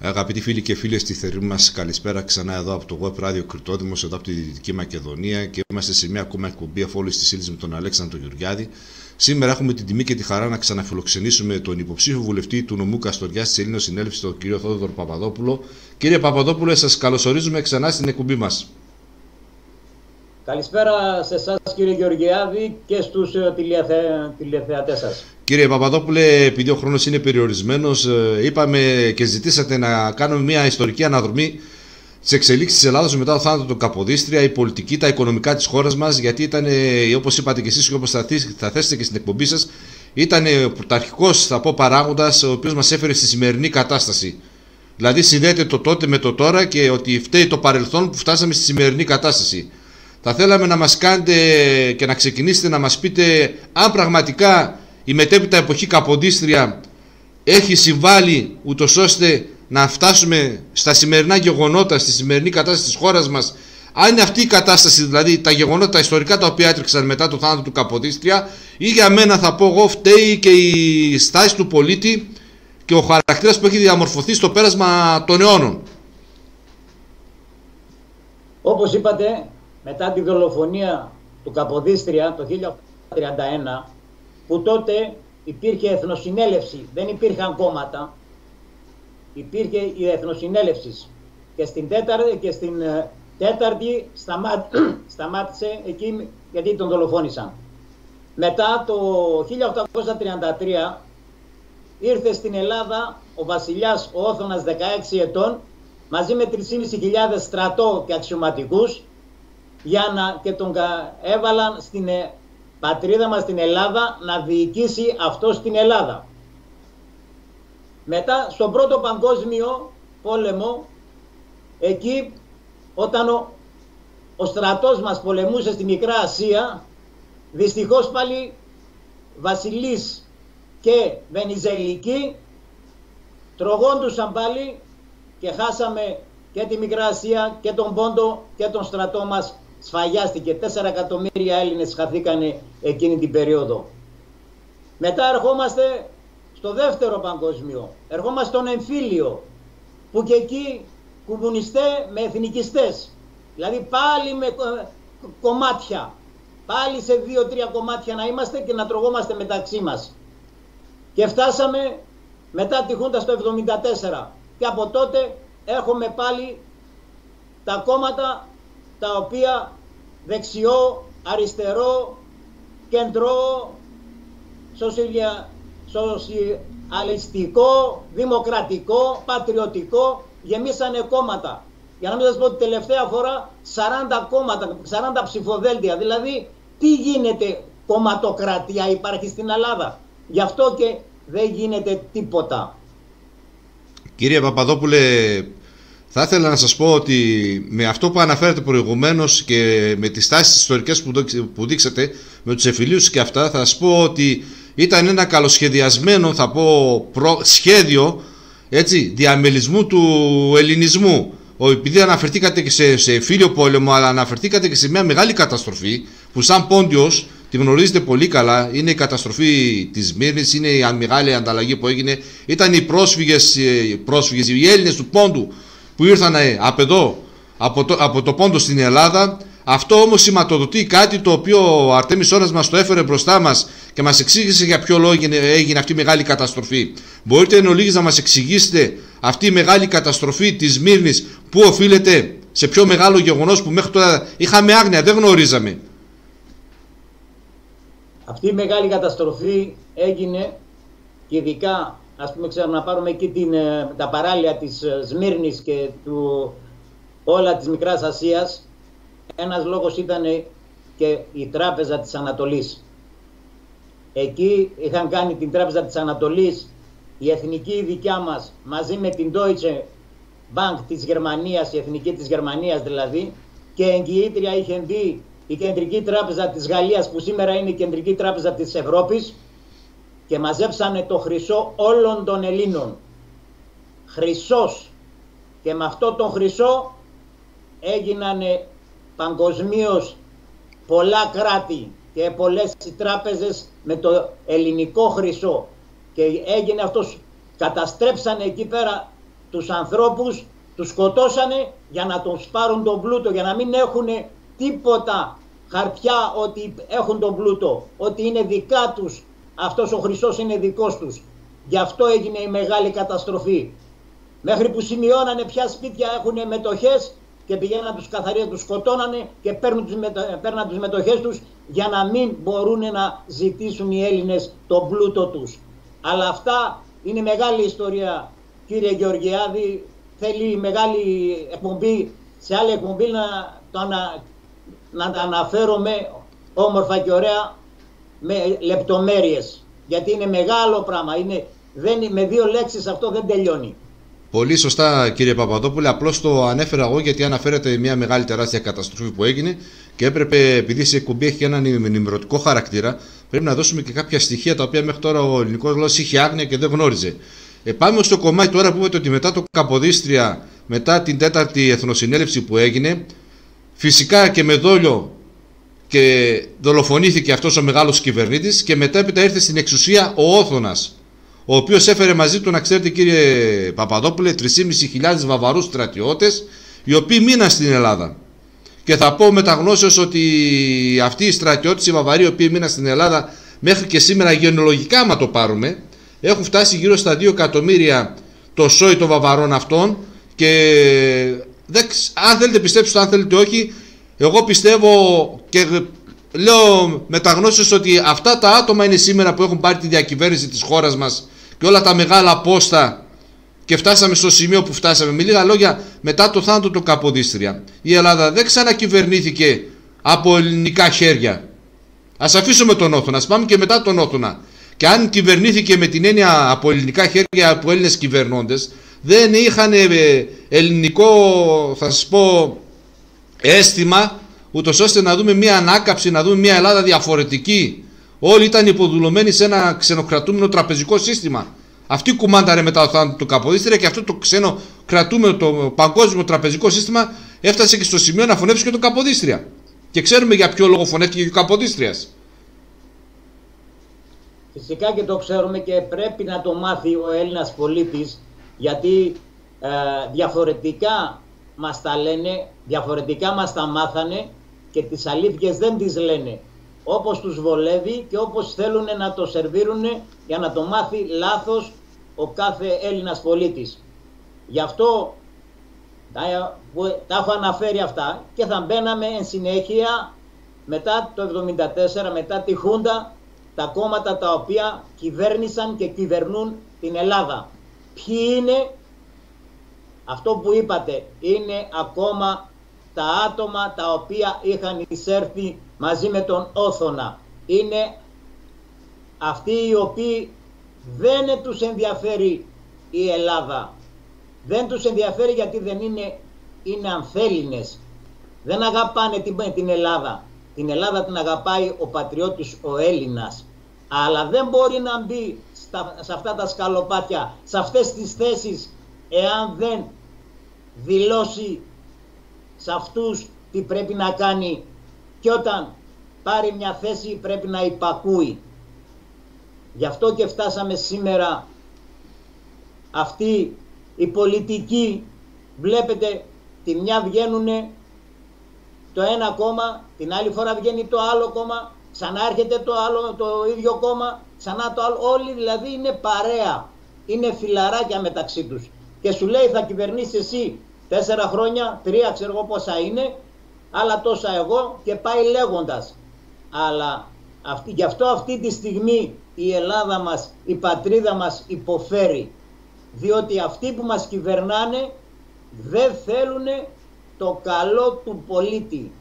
Αγαπητοί φίλοι και φίλες, τη θερμή μας καλησπέρα ξανά εδώ από το Web Radio Κρητόδημος, εδώ από τη Δυτική Μακεδονία, και είμαστε σε μια ακόμα εκπομπή αφ' όλης της ύλης με τον Αλέξανδρο Γεωργιάδη. Σήμερα έχουμε την τιμή και τη χαρά να ξαναφιλοξενήσουμε τον υποψήφιο βουλευτή του νομού Καστοριάς της Ελλήνος Συνέλευσης, τον κύριο Θόδωρο Παπαδόπουλο. Κύριε Παπαδόπουλε, σας καλωσορίζουμε ξανά στην εκπομπή μας. Καλησπέρα σε εσάς, κύριε Γεωργιάδη, και στους τηλεθεατές σας. Κύριε Παπαδόπουλε, επειδή ο χρόνος είναι περιορισμένος, είπαμε και ζητήσατε να κάνουμε μια ιστορική αναδρομή τις εξελίξεις της Ελλάδας μετά το θάνατο του Καποδίστρια, η πολιτική, τα οικονομικά της χώρας μας, γιατί ήταν, όπως είπατε και εσείς και όπως θα θέσετε και στην εκπομπή σας, ήταν πρωταρχικός, θα πω, παράγοντας ο οποίος μας έφερε στη σημερινή κατάσταση. Δηλαδή συνδέεται το τότε με το τώρα και ότι φταίει το παρελθόν που φτάσαμε στη σημερινή κατάσταση. Θα θέλαμε να μας κάνετε και να ξεκινήσετε να μας πείτε αν πραγματικά η μετέπειτα εποχή Καποδίστρια έχει συμβάλει ούτως ώστε να φτάσουμε στα σημερινά γεγονότα, στη σημερινή κατάσταση της χώρας μας. Αν είναι αυτή η κατάσταση, δηλαδή τα γεγονότα τα ιστορικά τα οποία έτρεξαν μετά το θάνατο του Καποδίστρια, ή για μένα θα πω εγώ φταίει και η στάση του πολίτη και ο χαρακτήρας που έχει διαμορφωθεί στο πέρασμα των αιώνων. Όπως είπατε, μετά τη δολοφονία του Καποδίστρια το 1831, που τότε υπήρχε εθνοσυνέλευση, δεν υπήρχαν κόμματα, υπήρχε η εθνοσυνέλευση, και στην τέταρτη σταμάτησε εκεί γιατί τον δολοφόνησαν. Μετά το 1833 ήρθε στην Ελλάδα ο βασιλιάς ο Όθωνας 16 ετών μαζί με 3.500 στρατό και αξιωματικούς και τον έβαλαν στην πατρίδα μας, στην Ελλάδα, να διοικήσει αυτό στην Ελλάδα. Μετά στον Πρώτο Παγκόσμιο Πόλεμο, εκεί όταν ο στρατός μας πολεμούσε στη Μικρά Ασία, δυστυχώς πάλι βασιλείς και Βενιζελικοί τρογόντουσαν πάλι και χάσαμε και τη Μικρά Ασία και τον Πόντο και τον στρατό μας σφαγιάστηκε. 4 εκατομμύρια Έλληνες χαθήκανε εκείνη την περίοδο. Μετά ερχόμαστε στο Δεύτερο Παγκόσμιο, ερχόμαστε στον εμφύλιο, που και εκεί κομμουνιστές με εθνικιστές, δηλαδή πάλι με κομμάτια, πάλι σε 2-3 κομμάτια να είμαστε και να τρογόμαστε μεταξύ μας. Και φτάσαμε μετά τη Χούντα στο 1974 και από τότε έχουμε πάλι τα κόμματα τα οποία δεξιό, αριστερό, κεντρό, σοσιαλιστικό, δημοκρατικό, πατριωτικό, γεμίσανε κόμματα. Για να μην σας πω ότι τελευταία φορά 40 κόμματα, 40 ψηφοδέλτια. Δηλαδή τι γίνεται, κομματοκρατία υπάρχει στην Ελλάδα. Γι' αυτό και δεν γίνεται τίποτα. Κύριε Παπαδόπουλε, θα ήθελα να σας πω ότι με αυτό που αναφέρετε προηγουμένως και με τις τάσεις ιστορικές που δείξατε, με τους εμφυλίους και αυτά, θα σας πω ότι ήταν ένα καλοσχεδιασμένο, θα πω, σχέδιο, έτσι, διαμελισμού του ελληνισμού. Επειδή αναφερθήκατε και σε εμφύλιο πόλεμο, αλλά αναφερθήκατε και σε μια μεγάλη καταστροφή που σαν Πόντιος τη γνωρίζετε πολύ καλά, είναι η καταστροφή της Σμύρνης, είναι η μεγάλη ανταλλαγή που έγινε, ήταν οι πρόσφυγες, οι Έλληνες του Πόντου που ήρθαν από εδώ, από το Πόντο στην Ελλάδα. Αυτό όμως σηματοδοτεί κάτι το οποίο ο Αρτέμις Ώρας μας το έφερε μπροστά μας και μας εξήγησε για ποιο λόγο έγινε αυτή η μεγάλη καταστροφή. Μπορείτε εν ολίγης να μας εξηγήσετε αυτή η μεγάλη καταστροφή της Σμύρνης που οφείλεται σε πιο μεγάλο γεγονός που μέχρι τώρα είχαμε άγνοια, δεν γνωρίζαμε? Αυτή η μεγάλη καταστροφή έγινε, και ειδικά, ας πούμε, να πάρουμε εκεί τα παράλια της Σμύρνης και όλα της Μικράς Ασίας. Ένας λόγος ήταν και η Τράπεζα της Ανατολής. Εκεί είχαν κάνει την Τράπεζα της Ανατολής η εθνική δικιά μας, μαζί με την Deutsche Bank της Γερμανίας, η εθνική της Γερμανίας δηλαδή, και εγγυήτρια είχε δει η Κεντρική Τράπεζα της Γαλλίας, που σήμερα είναι η Κεντρική Τράπεζα της Ευρώπης, και μαζέψανε το χρυσό όλων των Ελλήνων. Χρυσός. Και με αυτό τον χρυσό έγινανε παγκοσμίως πολλά κράτη και πολλές τράπεζες με το ελληνικό χρυσό. Και έγινε αυτός, καταστρέψανε εκεί πέρα τους ανθρώπους, τους σκοτώσανε για να τους πάρουν τον πλούτο, για να μην έχουν τίποτα χαρτιά ότι έχουν τον πλούτο, ότι είναι δικά τους, αυτός ο Χρυσός είναι δικός τους. Γι' αυτό έγινε η μεγάλη καταστροφή. Μέχρι που σημειώνανε ποια σπίτια έχουν μετοχές και πηγαίναν τους καθαρίες, τους σκοτώνανε και παίρναν τις μετοχές τους για να μην μπορούν να ζητήσουν οι Έλληνες τον πλούτο τους. Αλλά αυτά είναι μεγάλη ιστορία, κύριε Γεωργιάδη. Θέλει μεγάλη εκπομπή, σε άλλη εκπομπή να τα αναφέρομαι όμορφα και ωραία με λεπτομέρειες. Γιατί είναι μεγάλο πράγμα, με 2 λέξεις αυτό δεν τελειώνει. Πολύ σωστά, κύριε Παπαδόπουλε. Απλώς το ανέφερα εγώ γιατί αναφέρατε μια μεγάλη τεράστια καταστροφή που έγινε και έπρεπε, επειδή η εκπομπή έχει έναν ενημερωτικό χαρακτήρα, πρέπει να δώσουμε και κάποια στοιχεία τα οποία μέχρι τώρα ο ελληνικός λαός είχε άγνοια και δεν γνώριζε. Πάμε στο κομμάτι τώρα που είπατε ότι μετά το Καποδίστρια, μετά την 4η Εθνοσυνέλευση που έγινε, φυσικά και με δόλιο και δολοφονήθηκε αυτός ο μεγάλος κυβερνήτης και μετέπειτα ήρθε στην εξουσία ο Όθωνας, ο οποίος έφερε μαζί του, να ξέρετε κύριε Παπαδόπουλε, 3.500 Βαβαρούς στρατιώτες, οι οποίοι μείναν στην Ελλάδα. Και θα πω με τα γνώσεως ότι αυτοί οι στρατιώτες, οι Βαβαροί, οι οποίοι μείναν στην Ελλάδα, μέχρι και σήμερα γενολογικά, άμα το πάρουμε, έχουν φτάσει γύρω στα 2 εκατομμύρια το σόι των Βαβαρών αυτών. Και αν θέλετε πιστέψτε, αν θέλετε όχι, εγώ πιστεύω και λέω με τα γνώσεως ότι αυτά τα άτομα είναι σήμερα που έχουν πάρει τη διακυβέρνηση της χώρας μας και όλα τα μεγάλα πόστα και φτάσαμε στο σημείο που φτάσαμε. Με λίγα λόγια, μετά το θάνατο του Καποδίστρια, η Ελλάδα δεν ξανακυβερνήθηκε από ελληνικά χέρια. Ας αφήσουμε τον Όθωνα, ας πάμε και μετά τον Όθωνα. Και αν κυβερνήθηκε με την έννοια από ελληνικά χέρια, από Έλληνες κυβερνώντες, δεν είχαν ελληνικό, θα σας πω, αίσθημα, ούτως ώστε να δούμε μια ανάκαψη, να δούμε μια Ελλάδα διαφορετική. Όλοι ήταν υποδουλωμένοι σε ένα ξενοκρατούμενο τραπεζικό σύστημα. Αυτοί κουμάνταρε μετά το θάνατο του Καποδίστρια και αυτό το ξενοκρατούμενο, το παγκόσμιο τραπεζικό σύστημα έφτασε και στο σημείο να φωνεύσει και τον Καποδίστρια. Και ξέρουμε για ποιο λόγο φωνεύτηκε και ο Καποδίστριας. Φυσικά και το ξέρουμε και πρέπει να το μάθει ο Έλληνας πολίτης, γιατί διαφορετικά μας τα λένε, διαφορετικά μας τα μάθανε και τις αλήθειες δεν τις λένε. Όπως τους βολεύει και όπως θέλουν να το σερβίρουν για να το μάθει λάθος ο κάθε Έλληνας πολίτης. Γι' αυτό τα έχω αναφέρει αυτά και θα μπαίναμε εν συνέχεια μετά το 1974, μετά τη Χούντα, τα κόμματα τα οποία κυβέρνησαν και κυβερνούν την Ελλάδα. Ποιοι είναι? Αυτό που είπατε, είναι ακόμα τα άτομα τα οποία είχαν εισέρθει μαζί με τον Όθωνα. Είναι αυτοί οι οποίοι δεν τους ενδιαφέρει η Ελλάδα. Δεν τους ενδιαφέρει γιατί δεν είναι ανθέλληνες. Δεν αγαπάνε την Ελλάδα. Την Ελλάδα την αγαπάει ο πατριώτης ο Έλληνας. Αλλά δεν μπορεί να μπει σε αυτά τα σκαλοπάτια, σε αυτές τις θέσεις, εάν δεν δηλώσει σε αυτούς τι πρέπει να κάνει, και όταν πάρει μια θέση πρέπει να υπακούει. Γι' αυτό και φτάσαμε σήμερα αυτοί οι πολιτικοί, βλέπετε τη μια βγαίνουνε το ένα κόμμα, την άλλη φορά βγαίνει το άλλο κόμμα, ξανά έρχεται το ίδιο κόμμα, ξανά το άλλο, όλοι δηλαδή είναι παρέα, είναι φιλαράκια μεταξύ τους και σου λέει θα κυβερνήσεις εσύ 4 χρόνια, 3 ξέρω εγώ πόσα είναι, άλλα τόσα εγώ και πάει λέγοντας. Αλλά γι' αυτό αυτή τη στιγμή η Ελλάδα μας, η πατρίδα μας υποφέρει, διότι αυτοί που μας κυβερνάνε δεν θέλουν το καλό του πολίτη,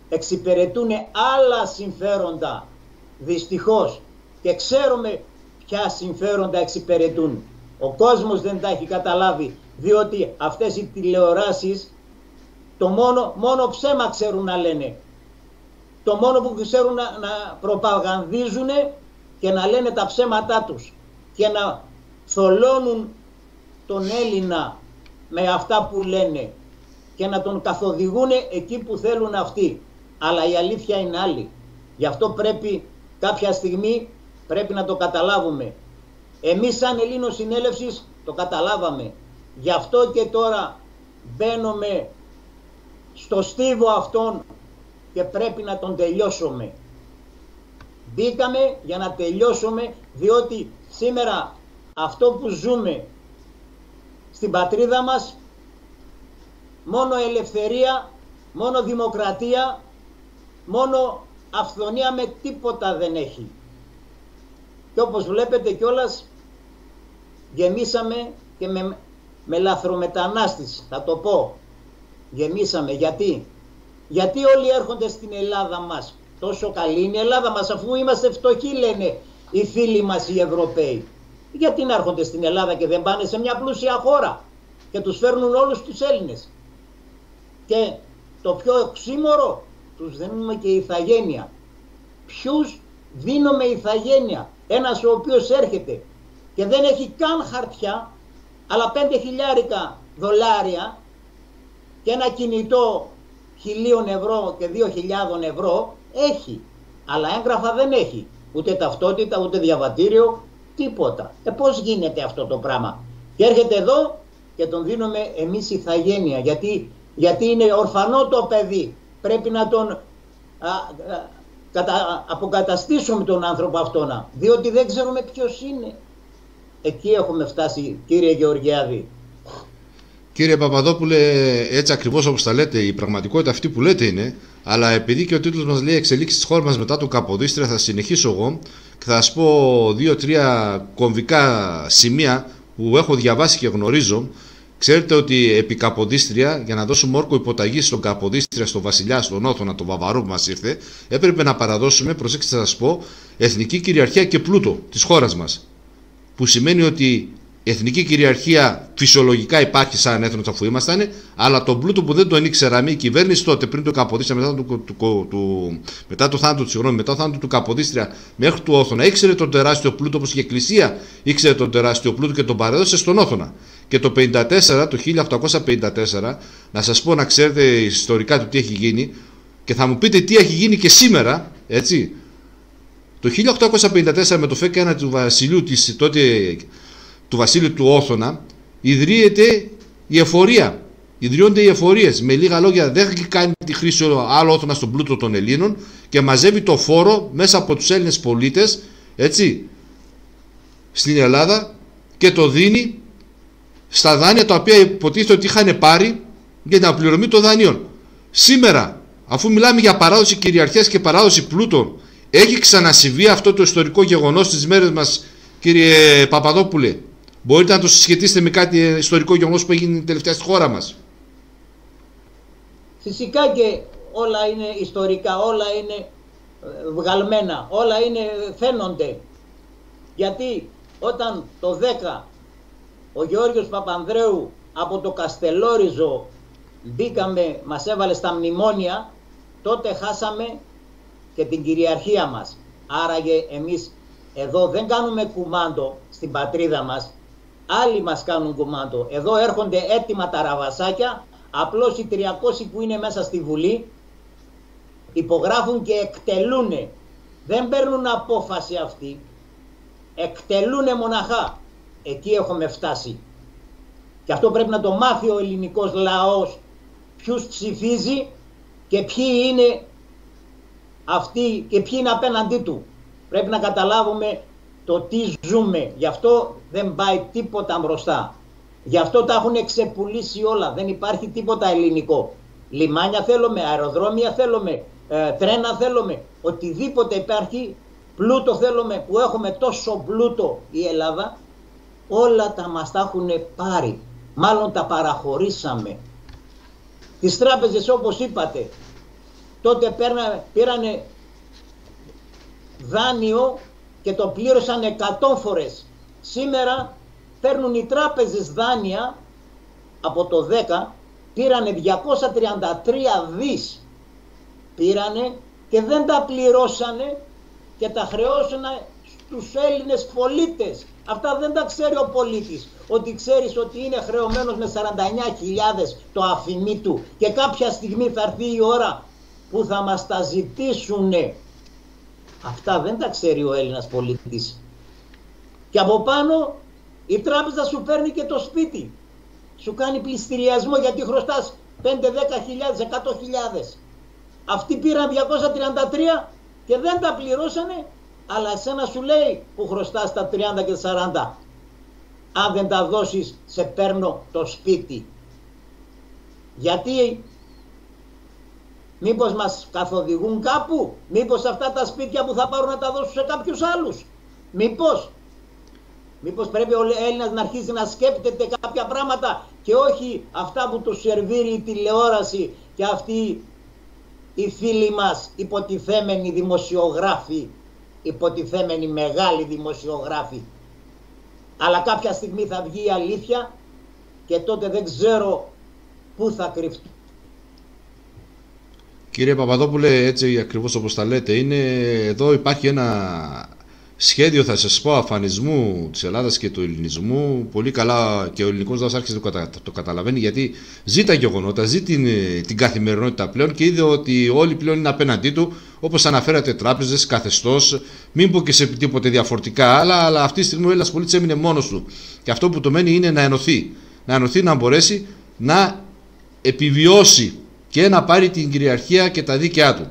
εξυπηρετούν άλλα συμφέροντα, δυστυχώς, και ξέρουμε ποια συμφέροντα εξυπηρετούν. Ο κόσμος δεν τα έχει καταλάβει, διότι αυτές οι τηλεοράσεις μόνο ψέμα ξέρουν να λένε. Το μόνο που ξέρουν να προπαγανδίζουν και να λένε τα ψέματά τους και να θολώνουν τον Έλληνα με αυτά που λένε και να τον καθοδηγούν εκεί που θέλουν αυτοί. Αλλά η αλήθεια είναι άλλη. Γι' αυτό πρέπει κάποια στιγμή πρέπει να το καταλάβουμε. Εμείς σαν Ελλήνος Συνέλευσης το καταλάβαμε. Γι' αυτό και τώρα μπαίνουμε στο στίβο αυτόν και πρέπει να τον τελειώσουμε. Μπήκαμε για να τελειώσουμε, διότι σήμερα αυτό που ζούμε στην πατρίδα μας, μόνο ελευθερία, μόνο δημοκρατία, μόνο αυθονία, με τίποτα δεν έχει. Και όπως βλέπετε κιόλας γεμίσαμε και με λαθρομετανάστες, θα το πω. Γεμίσαμε. Γιατί όλοι έρχονται στην Ελλάδα μας. Τόσο καλή είναι η Ελλάδα μας, αφού είμαστε φτωχοί, λένε οι φίλοι μας οι Ευρωπαίοι. Γιατί να έρχονται στην Ελλάδα και δεν πάνε σε μια πλούσια χώρα και τους φέρνουν όλους τους Έλληνες. Και το πιο οξύμορο, τους δίνουμε και ηθαγένεια. Ποιους δίνουμε ηθαγένεια? Ένας ο οποίος έρχεται και δεν έχει καν χαρτιά, αλλά 5.000 δολάρια και ένα κινητό 1.000 ευρώ και 2.000 ευρώ έχει, αλλά έγγραφα δεν έχει, ούτε ταυτότητα, ούτε διαβατήριο, τίποτα. Πώς γίνεται αυτό το πράγμα? Και έρχεται εδώ και τον δίνουμε εμείς ηθαγένεια, γιατί είναι ορφανό το παιδί, πρέπει να τον αποκαταστήσουμε τον άνθρωπο αυτόν, διότι δεν ξέρουμε ποιος είναι. Εκεί έχουμε φτάσει, κύριε Γεωργιάδη. Κύριε Παπαδόπουλε, έτσι ακριβώς όπως τα λέτε, η πραγματικότητα αυτή που λέτε είναι, αλλά επειδή και ο τίτλος μας λέει εξελίξεις της χώρας μας μετά το Καποδίστρια, θα συνεχίσω εγώ και θα σας πω 2-3 κομβικά σημεία που έχω διαβάσει και γνωρίζω. Ξέρετε ότι επί Καποδίστρια, για να δώσουμε όρκο υποταγή στον Καποδίστρια, στον βασιλιά, στον Όθωνα, τον Βαβαρό που μας ήρθε, έπρεπε να παραδώσουμε, προσέξτε θα σας πω, εθνική κυριαρχία και πλούτο της χώρας μας. Που σημαίνει ότι η εθνική κυριαρχία φυσιολογικά υπάρχει σαν έθνος αφού ήμασταν, αλλά τον πλούτο που δεν τον ήξεραμε, η κυβέρνηση τότε πριν το Καποδίστρια, μετά το θάνατο του Καποδίστρια μέχρι του Όθωνα, ήξερε τον τεράστιο πλούτο, όπως η Εκκλησία ήξερε τον τεράστιο πλούτο και τον παρέδωσε στον Όθωνα. Και το 1854, να σας πω να ξέρετε ιστορικά του τι έχει γίνει και θα μου πείτε τι έχει γίνει και σήμερα, έτσι. Το 1854 με το ΦΕΚ1 του βασιλείου του βασίλειου του Όθωνα ιδρύεται η εφορία. Ιδρύονται οι εφορίες. Με λίγα λόγια, δεν κάνει τη χρήση άλλο Όθωνα στον πλούτο των Ελλήνων και μαζεύει το φόρο μέσα από τους Έλληνες πολίτες, έτσι, στην Ελλάδα και το δίνει στα δάνεια τα οποία υποτίθεται ότι είχαν πάρει για την απληρωμή των δανείων. Σήμερα, αφού μιλάμε για παράδοση κυριαρχίας και παράδοση πλούτων, έχει ξανασυμβεί αυτό το ιστορικό γεγονός στις μέρες μας, κύριε Παπαδόπουλε? Μπορείτε να το συσχετίσετε με κάτι ιστορικό γεγονός που έγινε τελευταία στη χώρα μας? Φυσικά και όλα είναι ιστορικά, όλα είναι βγαλμένα, όλα φαίνονται. Γιατί όταν το 10 ο Γεώργιος Παπανδρέου από το Καστελόριζο μπήκαμε, μας έβαλε στα μνημόνια, τότε χάσαμε και την κυριαρχία μας. Άραγε εμείς εδώ δεν κάνουμε κουμάντο στην πατρίδα μας, άλλοι μας κάνουν κουμάντο. Εδώ έρχονται έτοιμα τα ραβασάκια, απλώς οι 300 που είναι μέσα στη Βουλή υπογράφουν και εκτελούνε. Δεν παίρνουν απόφαση αυτοί, εκτελούνε μοναχά. Εκεί έχουμε φτάσει. Και αυτό πρέπει να το μάθει ο ελληνικός λαός, ποιους ψηφίζει και ποιοι είναι αυτοί και ποιοι είναι απέναντί του. Πρέπει να καταλάβουμε το τι ζούμε. Γι' αυτό δεν πάει τίποτα μπροστά. Γι' αυτό τα έχουν ξεπουλήσει όλα. Δεν υπάρχει τίποτα ελληνικό. Λιμάνια θέλουμε, αεροδρόμια θέλουμε, τρένα θέλουμε. Οτιδήποτε υπάρχει, πλούτο θέλουμε, που έχουμε τόσο πλούτο η Ελλάδα, όλα τα μας τα έχουν πάρει. Μάλλον τα παραχωρήσαμε. Τις τράπεζες, όπως είπατε, τότε πήρανε δάνειο και το πλήρωσαν 100 φορές. Σήμερα παίρνουν οι τράπεζες δάνεια από το 10, πήρανε 233 δις. Πήρανε και δεν τα πληρώσανε και τα χρεώσανε στους Έλληνες πολίτες. Αυτά δεν τα ξέρει ο πολίτης. Ότι ξέρεις ότι είναι χρεωμένος με 49.000 το αφημί του και κάποια στιγμή θα έρθει η ώρα που θα μας τα ζητήσουνε. Αυτά δεν τα ξέρει ο Έλληνας πολίτης. Και από πάνω Η τράπεζα σου παίρνει και το σπίτι. Σου κάνει πληστηριασμό γιατί χρωστάς 5, 10 χιλιάδες, 100 χιλιάδες. Αυτοί πήραν 233 και δεν τα πληρώσανε, αλλά εσένα σου λέει που χρωστάς τα 30 και 40. Αν δεν τα δώσεις, σε παίρνω το σπίτι. Γιατί, μήπως μας καθοδηγούν κάπου, μήπως αυτά τα σπίτια που θα πάρουν να τα δώσουν σε κάποιους άλλους, μήπως πρέπει ο Έλληνας να αρχίσει να σκέπτεται κάποια πράγματα και όχι αυτά που του σερβίρει η τηλεόραση και αυτοί οι φίλοι μας υποτιθέμενοι δημοσιογράφοι, υποτιθέμενοι μεγάλοι δημοσιογράφοι. Αλλά κάποια στιγμή θα βγει η αλήθεια και τότε δεν ξέρω πού θα κρυφτεί. Κύριε Παπαδόπουλε, έτσι ακριβώς όπως τα λέτε, εδώ υπάρχει ένα σχέδιο, θα σας πω, αφανισμού της Ελλάδας και του ελληνισμού. Πολύ καλά και ο ελληνικός λαός άρχισε το καταλαβαίνει, γιατί ζει τα γεγονότα, ζει την καθημερινότητα πλέον και είδε ότι όλοι πλέον είναι απέναντί του, όπως αναφέρατε, τράπεζες, καθεστώς, μην πω και σε τίποτε διαφορετικά άλλα, αλλά αυτή τη στιγμή ο Έλληνας πολίτης έμεινε μόνος του. Και αυτό που το μένει είναι να ενωθεί. Να ενωθεί, να μπορέσει να επιβιώσει και να πάρει την κυριαρχία και τα δίκαιά του.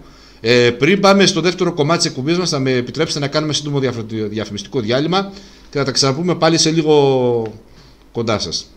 Πριν πάμε στο δεύτερο κομμάτι της εκπομπής μας, θα με επιτρέψετε να κάνουμε σύντομο διαφημιστικό διάλειμμα και θα τα ξαναπούμε πάλι σε λίγο κοντά σας.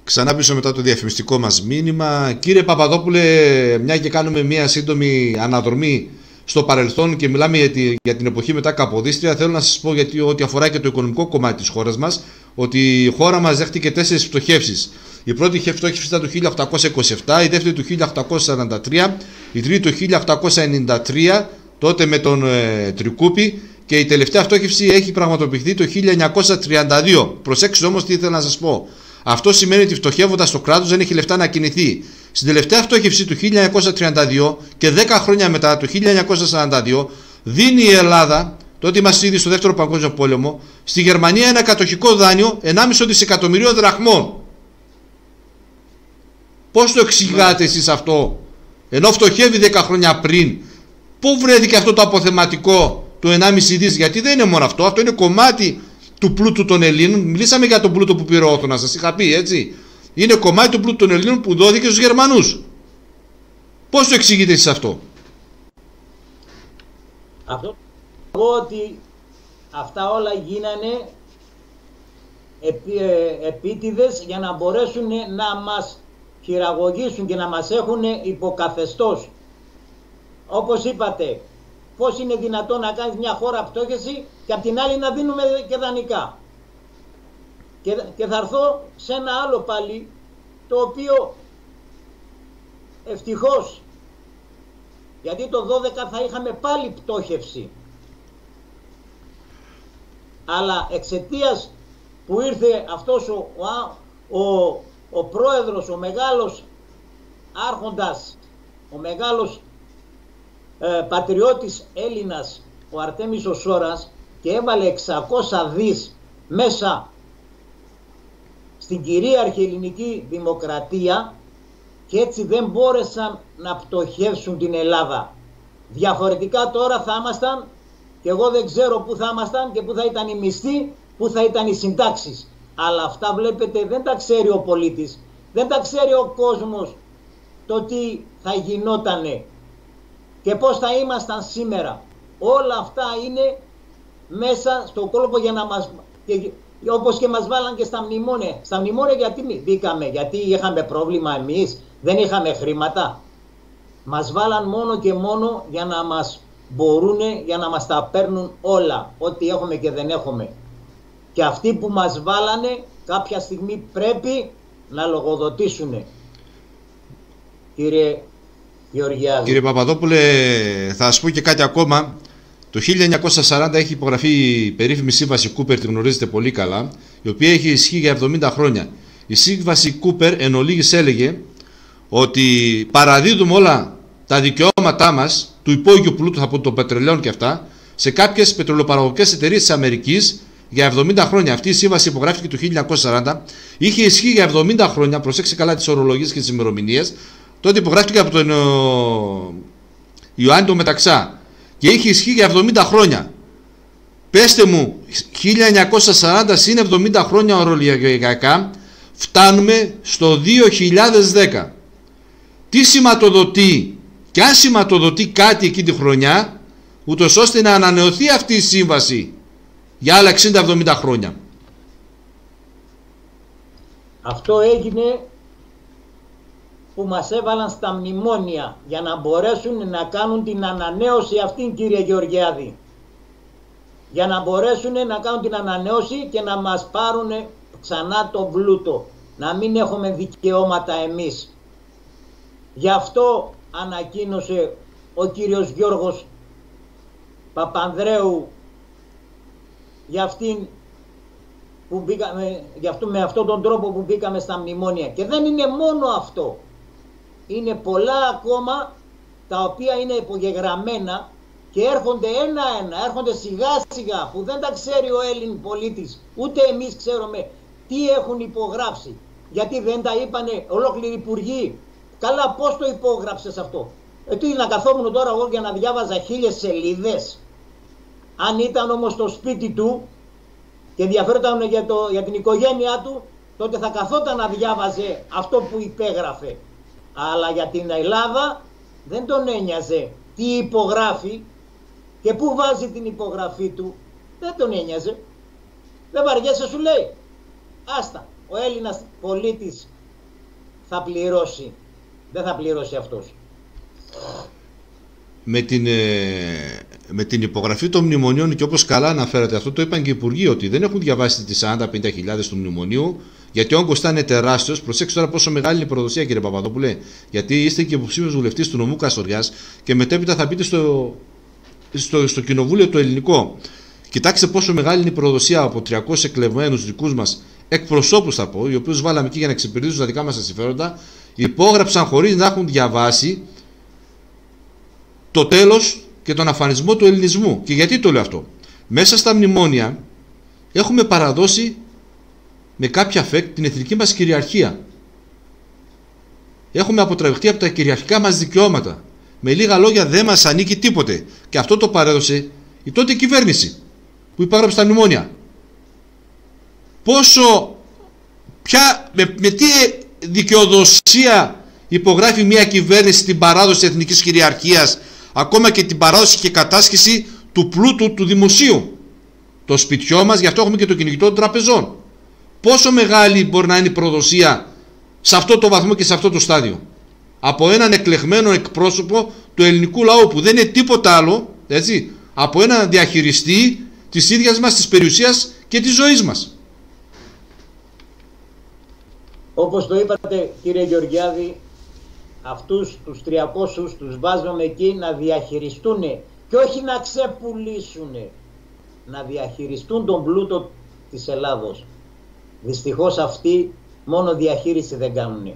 Ξανά πίσω μετά το διαφημιστικό μας μήνυμα. Κύριε Παπαδόπουλε, μια και κάνουμε μια σύντομη αναδρομή στο παρελθόν και μιλάμε για την εποχή μετά Καποδίστρια, θέλω να σας πω, γιατί ό,τι αφορά και το οικονομικό κομμάτι της χώρας μας, ότι η χώρα μας δέχτηκε 4 πτωχεύσεις. Η πρώτη πτώχευση ήταν το 1827, η δεύτερη το 1843, η τρίτη το 1893, τότε με τον Τρικούπη, και η τελευταία πτώχευση έχει πραγματοποιηθεί το 1932. Προσέξτε όμως τι ήθελα να σας πω. Αυτό σημαίνει ότι φτωχεύοντας το κράτος δεν έχει λεφτά να κινηθεί. Στην τελευταία φτώχευση του 1932 και 10 χρόνια μετά, το 1942, δίνει η Ελλάδα, τότε είμαστε ήδη στο δεύτερο παγκόσμιο πόλεμο, στη Γερμανία ένα κατοχικό δάνειο 1,5 δισεκατομμυρίων δραχμών. Πώς το εξηγάτε εσείς αυτό, ενώ φτωχεύει 10 χρόνια πριν? Πού βρέθηκε αυτό το αποθεματικό του 1,5 δις? Γιατί δεν είναι μόνο αυτό, αυτό είναι κομμάτι του πλούτου των Ελλήνων. Μιλήσαμε για τον πλούτο που πήρε ο Όθωνας, σας είχα πει, έτσι. Είναι κομμάτι του πλούτου των Ελλήνων που δόθηκε στους Γερμανούς. Πώς το εξηγείτε εσείς αυτό? Αυτό ότι αυτά όλα γίνανε επίτηδες για να μπορέσουν να μας χειραγωγήσουν και να μας έχουν υποκαθεστώς. Όπως είπατε, πώς είναι δυνατόν να κάνεις μια χώρα πτώχευση και απ' την άλλη να δίνουμε και δανεικά? Και θα έρθω σε ένα άλλο πάλι, το οποίο ευτυχώς, γιατί το 12 θα είχαμε πάλι πτώχευση, αλλά εξαιτίας που ήρθε αυτός ο πρόεδρος, ο μεγάλος άρχοντας, ο μεγάλος πατριώτης Έλληνας, ο Αρτέμις ο Σόρας, και έβαλε 600 δις μέσα στην κυρίαρχη ελληνική δημοκρατία, και έτσι δεν μπόρεσαν να πτωχεύσουν την Ελλάδα. Διαφορετικά τώρα θα ήμασταν, και εγώ δεν ξέρω πού θα ήμασταν και πού θα ήταν οι μισθοί, πού θα ήταν οι συντάξεις. Αλλά αυτά βλέπετε δεν τα ξέρει ο πολίτης, δεν τα ξέρει ο κόσμος, το τι θα γινότανε και πώς θα ήμασταν σήμερα. Όλα αυτά είναι μέσα στο κόλπο για να μας... όπως και μας βάλαν και στα μνημόνια. Στα μνημόνια γιατί μπήκαμε? Γιατί είχαμε πρόβλημα εμείς? Δεν είχαμε χρήματα? Μας βάλαν μόνο και μόνο για να μας μπορούνε, για να μας τα παίρνουν όλα, ό,τι έχουμε και δεν έχουμε. Και αυτοί που μας βάλανε κάποια στιγμή πρέπει να λογοδοτήσουν. Κύριε Γεωργιάδη. Κύριε Παπαδόπουλε, θα σας πω και κάτι ακόμα. Το 1940 έχει υπογραφεί η περίφημη σύμβαση Κούπερ, τη γνωρίζετε πολύ καλά, η οποία έχει ισχύ για 70 χρόνια. Η σύμβαση Κούπερ εν ολίγης έλεγε ότι παραδίδουμε όλα τα δικαιώματά μας του υπόγειου πλούτου από των πετρελαίων και αυτά σε κάποιες πετρελαιοπαραγωγικές εταιρείες της Αμερικής για 70 χρόνια. Αυτή η σύμβαση υπογράφηκε το 1940, είχε ισχύ για 70 χρόνια, προσέξτε καλά τις ορολογίες και τις ημερομηνίες. Τότε υπογράφηκε από τον Ιωάννη τον Μεταξά και είχε ισχύ για 70 χρόνια. Πέστε μου, 1940 συν 70 χρόνια ορολογιακά, φτάνουμε στο 2010. Τι σηματοδοτεί και αν σηματοδοτεί κάτι εκεί τη χρονιά, ούτως ώστε να ανανεωθεί αυτή η σύμβαση για άλλα 60-70 χρόνια. Αυτό έγινε που μας έβαλαν στα μνημόνια για να μπορέσουν να κάνουν την ανανέωση αυτή, κύριε Γεωργιάδη. Για να μπορέσουν να κάνουν την ανανέωση και να μας πάρουν ξανά το πλούτο. Να μην έχουμε δικαιώματα εμείς. Γι' αυτό ανακοίνωσε ο κύριος Γιώργος Παπανδρέου με αυτόν τον τρόπο που μπήκαμε στα μνημόνια. Και δεν είναι μόνο αυτό. Είναι πολλά ακόμα τα οποία είναι υπογεγραμμένα και έρχονται ένα-ένα, έρχονται σιγά-σιγά που δεν τα ξέρει ο Έλλην πολίτης, ούτε εμείς ξέρουμε τι έχουν υπογράψει. Γιατί δεν τα είπανε ολόκληροι υπουργοί. Καλά, πώς το υπόγραψες αυτό? Τι να καθόμουν τώρα εγώ για να διάβαζα 1000 σελίδες? Αν ήταν όμως στο σπίτι του και ενδιαφέρονταν για την οικογένειά του, τότε θα καθόταν να διάβαζε αυτό που υπέγραφε. Αλλά για την Ελλάδα δεν τον ένοιαζε τι υπογράφει και πού βάζει την υπογραφή του. Δεν τον ένοιαζε. Δεν βαριέσαι, σου λέει. Άστα, ο Έλληνας πολίτης θα πληρώσει. Δεν θα πληρώσει αυτός. Με την υπογραφή των μνημονίων, και όπως καλά αναφέρατε, αυτό το είπαν και οι υπουργοί, ότι δεν έχουν διαβάσει τις 40-50 χιλιάδες του μνημονίου, γιατί ο όγκος ήταν τεράστιος. Προσέξτε τώρα πόσο μεγάλη είναι η προδοσία, κύριε Παπαδόπουλε, γιατί είστε και υποψήφιος βουλευτής του νομού Καστοριάς και μετέπειτα θα μπείτε στο κοινοβούλιο το ελληνικό. Κοιτάξτε πόσο μεγάλη είναι η προδοσία από 300 εκλεγμένους δικούς μας εκπροσώπους, θα πω, οι οποίους βάλαμε εκεί για να εξυπηρετήσουν τα δικά μας τα συμφέροντα, υπόγραψαν χωρίς να έχουν διαβάσει το τέλος και τον αφανισμό του ελληνισμού. Και γιατί το λέω αυτό? Μέσα στα μνημόνια έχουμε παραδώσει με κάποια φεκ την εθνική μας κυριαρχία. Έχουμε αποτραβηχτεί από τα κυριαρχικά μας δικαιώματα. Με λίγα λόγια, δεν μας ανήκει τίποτε. Και αυτό το παρέδωσε η τότε κυβέρνηση που υπάγραψε τα μνημόνια. Με τι δικαιοδοσία υπογράφει μια κυβέρνηση την παράδοση της εθνικής κυριαρχίας, ακόμα και την παράδοση και κατάσχεση του πλούτου του δημοσίου, το σπιτιό μας? Γι' αυτό έχουμε και το κυνηγητό των τραπεζών. Πόσο μεγάλη μπορεί να είναι η προδοσία σε αυτό το βαθμό και σε αυτό το στάδιο από έναν εκλεγμένο εκπρόσωπο του ελληνικού λαού, που δεν είναι τίποτα άλλο, έτσι, από έναν διαχειριστή της ίδιας μας της περιουσίας και της ζωής μας. Όπως το είπατε, κύριε Γεωργιάδη, αυτούς τους 300 τους βάζουμε εκεί να διαχειριστούν και όχι να ξεπουλήσουν, να διαχειριστούν τον πλούτο της Ελλάδος. Δυστυχώς αυτοί μόνο διαχείριση δεν κάνουν.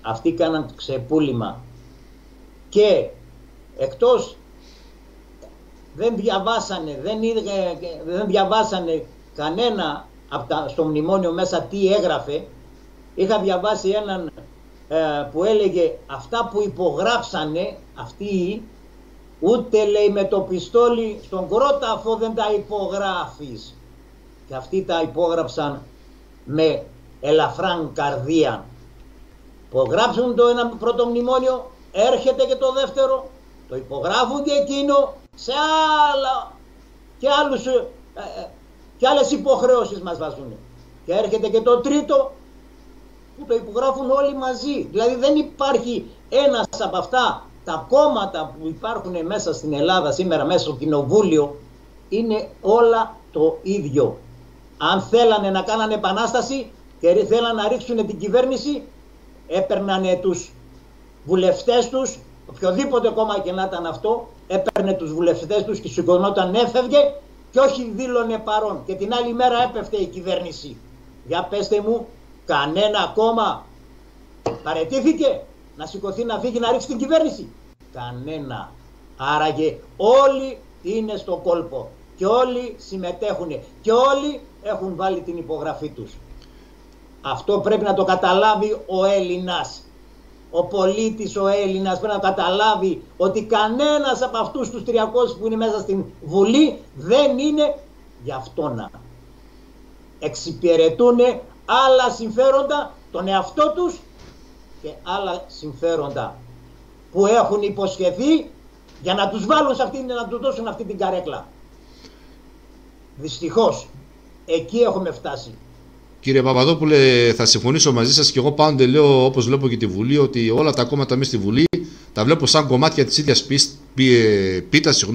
Αυτοί κάναν ξεπούλημα. Και εκτός δεν διαβάσανε κανένα στο μνημόνιο μέσα τι έγραφε. Είχα διαβάσει έναν που έλεγε αυτά που υπογράψανε αυτοί, ούτε λέει με το πιστόλι στον κρόταφο δεν τα υπογράφεις. Και αυτοί τα υπόγραψαν με ελαφράν καρδία. Υπογράψουν το ένα πρώτο μνημόνιο, έρχεται και το δεύτερο, το υπογράφουν και εκείνο σε άλλα και άλλες υποχρεώσεις μας βάζουν. Και έρχεται και το τρίτο που το υπογράφουν όλοι μαζί. Δηλαδή δεν υπάρχει ένας από αυτά τα κόμματα που υπάρχουν μέσα στην Ελλάδα σήμερα, μέσα στο κοινοβούλιο, είναι όλα το ίδιο. Αν θέλανε να κάνανε επανάσταση και θέλανε να ρίξουν την κυβέρνηση, έπαιρνανε τους βουλευτές τους, οποιοδήποτε κόμμα και να ήταν αυτό, έπαιρνε τους βουλευτές τους και σηκωνόταν, έφευγε και όχι δήλωνε παρόν. Και την άλλη μέρα έπεφτε η κυβέρνηση. Για πέστε μου, κανένα κόμμα παραιτήθηκε να σηκωθεί, να φύγει, να ρίξει την κυβέρνηση? Κανένα. Άραγε όλοι είναι στο κόλπο και όλοι συμμετέχουν και όλοι έχουν βάλει την υπογραφή τους. Αυτό πρέπει να το καταλάβει ο Έλληνας. Ο πολίτης, ο Έλληνας πρέπει να καταλάβει ότι κανένας από αυτούς τους 300 που είναι μέσα στην Βουλή δεν είναι γι' αυτό να εξυπηρετούν άλλα συμφέροντα, τον εαυτό τους και άλλα συμφέροντα που έχουν υποσχεθεί για να τους βάλουν σε αυτή, να τους δώσουν αυτή την καρέκλα. Δυστυχώς, εκεί έχουμε φτάσει. Κύριε Παπαδόπουλε, θα συμφωνήσω μαζί σας και εγώ πάντοτε λέω, όπως βλέπω και τη Βουλή, ότι όλα τα κόμματα μέσα στη Βουλή τα βλέπω σαν κομμάτια της ίδιας πίτας,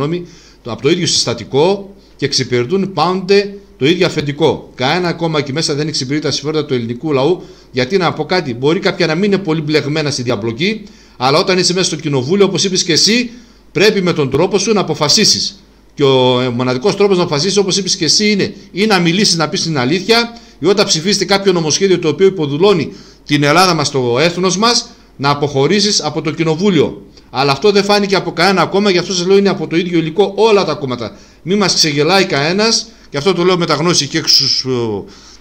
από το ίδιο συστατικό και εξυπηρετούν πάντοτε το ίδιο αφεντικό. Κανένα κόμμα εκεί μέσα δεν εξυπηρετεί τα συμφέροντα του ελληνικού λαού, γιατί να πω κάτι, μπορεί κάποια να μην είναι πολύ μπλεγμένα στη διαπλοκή, αλλά όταν είσαι μέσα στο κοινοβούλιο, όπως είπες και εσύ, πρέπει με τον τρόπο σου να αποφασίσεις. Και ο μοναδικός τρόπος να αποφασίσεις, όπως είπες και εσύ, είναι ή να μιλήσεις, να πεις την αλήθεια, ή όταν ψηφίσετε κάποιο νομοσχέδιο το οποίο υποδουλώνει την Ελλάδα μας, το έθνος μας, να αποχωρήσεις από το κοινοβούλιο. Αλλά αυτό δεν φάνηκε από κανένα κόμμα, γι' αυτό σας λέω είναι από το ίδιο υλικό όλα τα κόμματα. Μην μας ξεγελάει κανένας, και αυτό το λέω με τα γνώση και έξω στους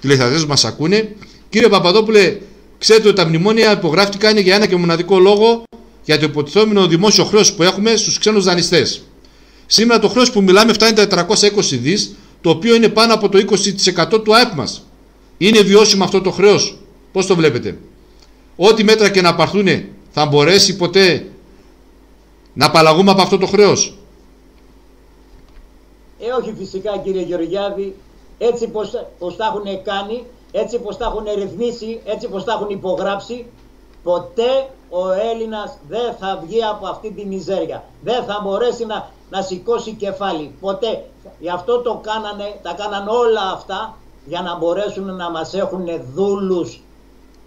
τηλεθεατές που μας ακούνε. Κύριε Παπαδόπουλε, ξέρετε ότι τα μνημόνια υπογράφτηκαν για ένα και μοναδικό λόγο, για το υποτιθόμενο δημόσιο χρέος που έχουμε στους ξένους δανειστές. Σήμερα το χρέος που μιλάμε φτάνει τα 420 δις, το οποίο είναι πάνω από το 20% του ΑΕΠ μας. Είναι βιώσιμο αυτό το χρέος? Πώς το βλέπετε? Ό,τι μέτρα και να πάρθουν, θα μπορέσει ποτέ να απαλλαγούμε από αυτό το χρέος? Όχι φυσικά, κύριε Γεωργιάδη, έτσι πως τα έχουν κάνει, έτσι πως τα έχουν ρυθμίσει, έτσι πως τα έχουν υπογράψει, ποτέ ο Έλληνας δεν θα βγει από αυτή τη μιζέρια. Δεν θα μπορέσει να σηκώσει κεφάλι. Ποτέ. Γι' αυτό τα κάναν όλα αυτά για να μπορέσουν να μας έχουν δούλους.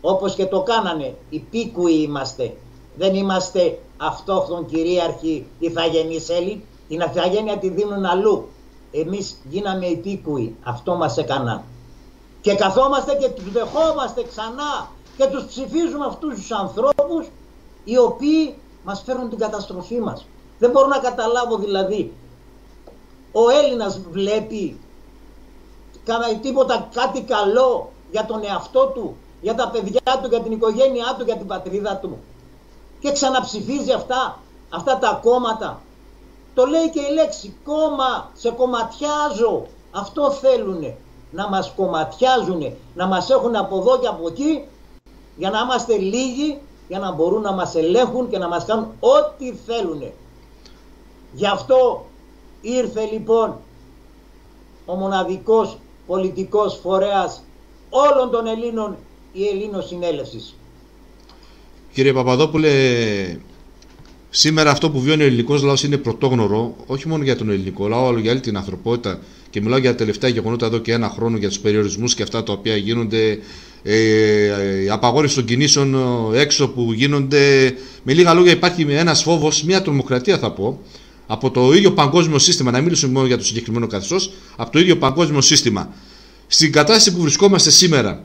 Όπως και το κάνανε. Υπήκουοι είμαστε. Δεν είμαστε αυτόχθον κυρίαρχοι ηθαγενείς Έλληνες. Την ηθαγένεια τη δίνουν αλλού. Εμείς γίναμε υπήκουοι. Αυτό μας έκαναν. Και καθόμαστε και τους δεχόμαστε ξανά. Και τους ψηφίζουμε αυτούς τους ανθρώπους οι οποίοι μας φέρνουν την καταστροφή μας. Δεν μπορώ να καταλάβω δηλαδή. Ο Έλληνας βλέπει τίποτα, κάτι καλό για τον εαυτό του, για τα παιδιά του, για την οικογένειά του, για την πατρίδα του. Και ξαναψηφίζει αυτά τα κόμματα. Το λέει και η λέξη κόμμα, σε κομματιάζω. Αυτό θέλουνε. Να μας κομματιάζουνε, να μας έχουν από εδώ και από εκεί, για να είμαστε λίγοι, για να μπορούν να μας ελέγχουν και να μας κάνουν ό,τι θέλουν. Γι' αυτό ήρθε λοιπόν ο μοναδικός πολιτικός φορέας όλων των Ελλήνων, η Ελληνοσυνέλευσης. Κύριε Παπαδόπουλε, σήμερα αυτό που βιώνει ο ελληνικός λαός είναι πρωτόγνωρο, όχι μόνο για τον ελληνικό λαό, αλλά για όλη την ανθρωπότητα. Και μιλάω για τα τελευταία γεγονότα εδώ και ένα χρόνο, για τους περιορισμούς και αυτά τα οποία γίνονται, η απαγόρευση των κινήσεων έξω που γίνονται. Με λίγα λόγια, υπάρχει ένας φόβος, μια τρομοκρατία θα πω, από το ίδιο παγκόσμιο σύστημα. Να μιλήσουμε μόνο για το συγκεκριμένο καθεστώς, από το ίδιο παγκόσμιο σύστημα. Στην κατάσταση που βρισκόμαστε σήμερα,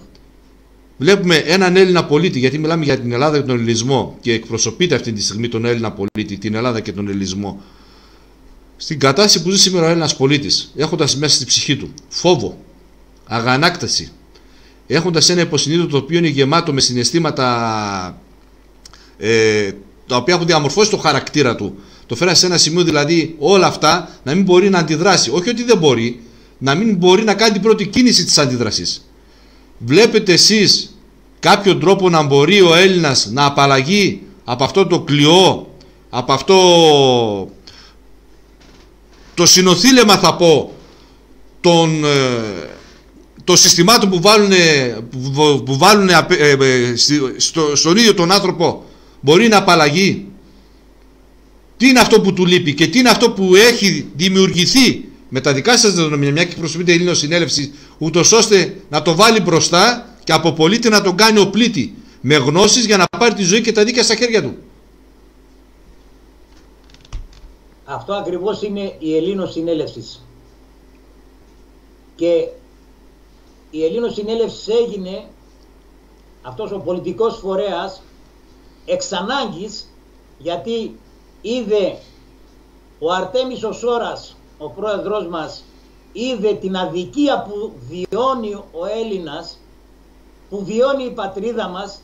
βλέπουμε έναν Έλληνα πολίτη, γιατί μιλάμε για την Ελλάδα και τον ελληνισμό, και εκπροσωπείται αυτή τη στιγμή τον Έλληνα πολίτη, την Ελλάδα και τον ελληνισμό. Στην κατάσταση που ζει σήμερα ο Έλληνας πολίτης, έχοντας μέσα στη ψυχή του φόβο, αγανάκταση, έχοντας ένα υποσυνείδητο το οποίο είναι γεμάτο με συναισθήματα τα οποία έχουν διαμορφώσει το χαρακτήρα του, το φέρασε σε ένα σημείο δηλαδή όλα αυτά να μην μπορεί να αντιδράσει. Όχι ότι δεν μπορεί, να μην μπορεί να κάνει την πρώτη κίνηση της αντίδρασης. Βλέπετε εσείς κάποιον τρόπο να μπορεί ο Έλληνας να απαλλαγεί από αυτό το κλειό, από αυτό το συνοθήλεμα θα πω των συστημάτων που βάλουν στον ίδιο τον άνθρωπο, μπορεί να απαλλαγεί? τι είναι αυτό που του λείπει και τι είναι αυτό που έχει δημιουργηθεί με τα δικά σας δεδομένα, μια και εκπροσωπείται Ελλήνος Συνέλευση, ούτως ώστε να το βάλει μπροστά και από πολίτη να τον κάνει οπλίτη με γνώσεις για να πάρει τη ζωή και τα δίκαια στα χέρια του. Αυτό ακριβώς είναι η Ελλήνος Συνέλευση. Και η Ελλήνος Συνέλευση έγινε αυτός ο πολιτικός φορέας εξ ανάγκης, γιατί είδε ο Αρτέμις ο Σόρας, ο πρόεδρος μας, είδε την αδικία που βιώνει ο Έλληνας, που βιώνει η πατρίδα μας,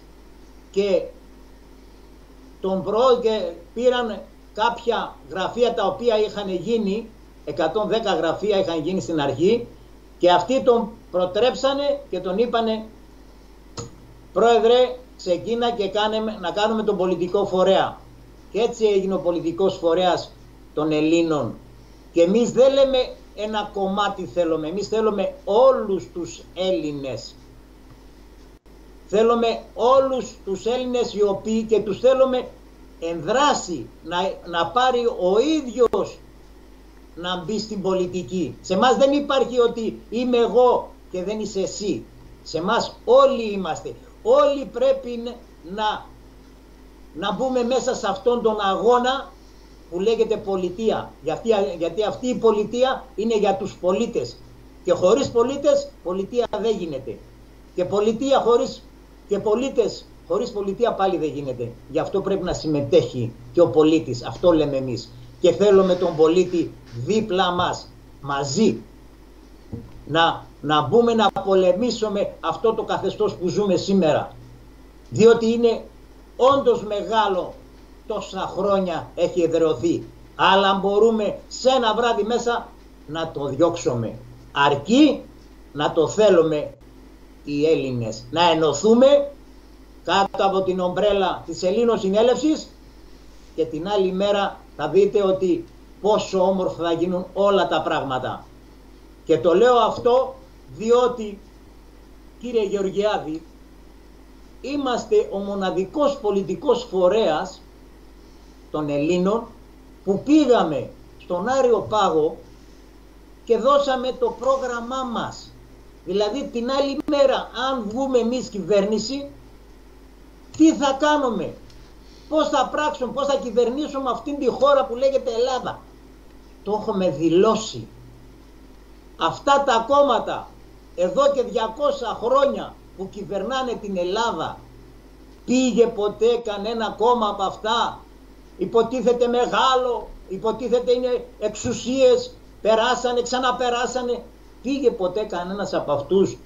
και και πήραν κάποια γραφεία τα οποία είχαν γίνει, 110 γραφεία είχαν γίνει στην αρχή, και αυτοί τον προτρέψανε και τον είπανε, πρόεδρε, ξεκίνα και να κάνουμε τον πολιτικό φορέα. Και έτσι έγινε ο πολιτικός φορέας των Ελλήνων. Και εμείς δεν λέμε ένα κομμάτι θέλουμε, εμείς θέλουμε όλους τους Έλληνες. Θέλουμε όλους τους Έλληνες οι οποίοι, και τους θέλουμε ενδράσει, να πάρει ο ίδιος να μπει στην πολιτική. Σε μας δεν υπάρχει ότι είμαι εγώ και δεν είσαι εσύ. Σε μας όλοι είμαστε. Όλοι πρέπει να μπούμε μέσα σε αυτόν τον αγώνα που λέγεται πολιτεία. Γιατί αυτή η πολιτεία είναι για τους πολίτες. Και χωρίς πολίτες πολιτεία δεν γίνεται. Και πολιτεία πολίτες χωρίς πολιτεία πάλι δεν γίνεται. Γι' αυτό πρέπει να συμμετέχει και ο πολίτης. Αυτό λέμε εμείς. Και θέλουμε τον πολίτη δίπλα μας, μαζί. Να μπούμε να πολεμήσουμε αυτό το καθεστώς που ζούμε σήμερα. Διότι είναι όντως μεγάλο, τόσα χρόνια έχει εδραιωθεί. Αλλά μπορούμε σε ένα βράδυ μέσα να το διώξουμε. Αρκεί να το θέλουμε οι Έλληνες. Να ενωθούμε κάτω από την ομπρέλα της Ελλήνος Συνέλευσης, και την άλλη μέρα θα δείτε ότι πόσο όμορφα θα γίνουν όλα τα πράγματα. Και το λέω αυτό διότι, κύριε Γεωργιάδη, είμαστε ο μοναδικός πολιτικός φορέας των Ελλήνων που πήγαμε στον Άριο Πάγο και δώσαμε το πρόγραμμά μας. Δηλαδή την άλλη μέρα, αν βγούμε εμείς κυβέρνηση, τι θα κάνουμε, πώς θα πράξουμε, πώς θα κυβερνήσουμε αυτήν τη χώρα που λέγεται Ελλάδα. Το έχουμε δηλώσει. Αυτά τα κόμματα εδώ και 200 χρόνια που κυβερνάνε την Ελλάδα, πήγε ποτέ κανένα κόμμα από αυτά? Υποτίθεται μεγάλο, υποτίθεται είναι εξουσίες, περάσανε, ξαναπεράσανε. Πήγε ποτέ κανένας από αυτούς